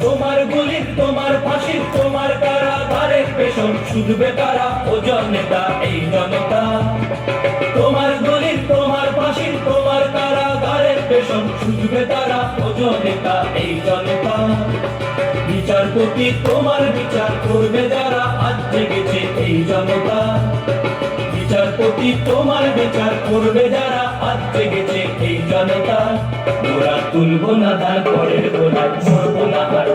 তোমার গুলি, তোমার ফাঁসি, তোমার কারাগারের পেশন, শুধবে তারা ওজন নেতা এই জনতা। তোমার গুলি, তোমার ফাঁসি, তোমার কারাগারের পেশন, শুধবে তারা ওজন নেতা এই জনতা। বিচারপতি তোমার বিচার করবে যারা, আজ জেগেছে এই জনতা। বিচারপতি তোমার বিচার করবে যারা, আজ জেগেছে এই জনতা। ওরা তুলবো না ধান পরের গোলায়, ছড়বো না আর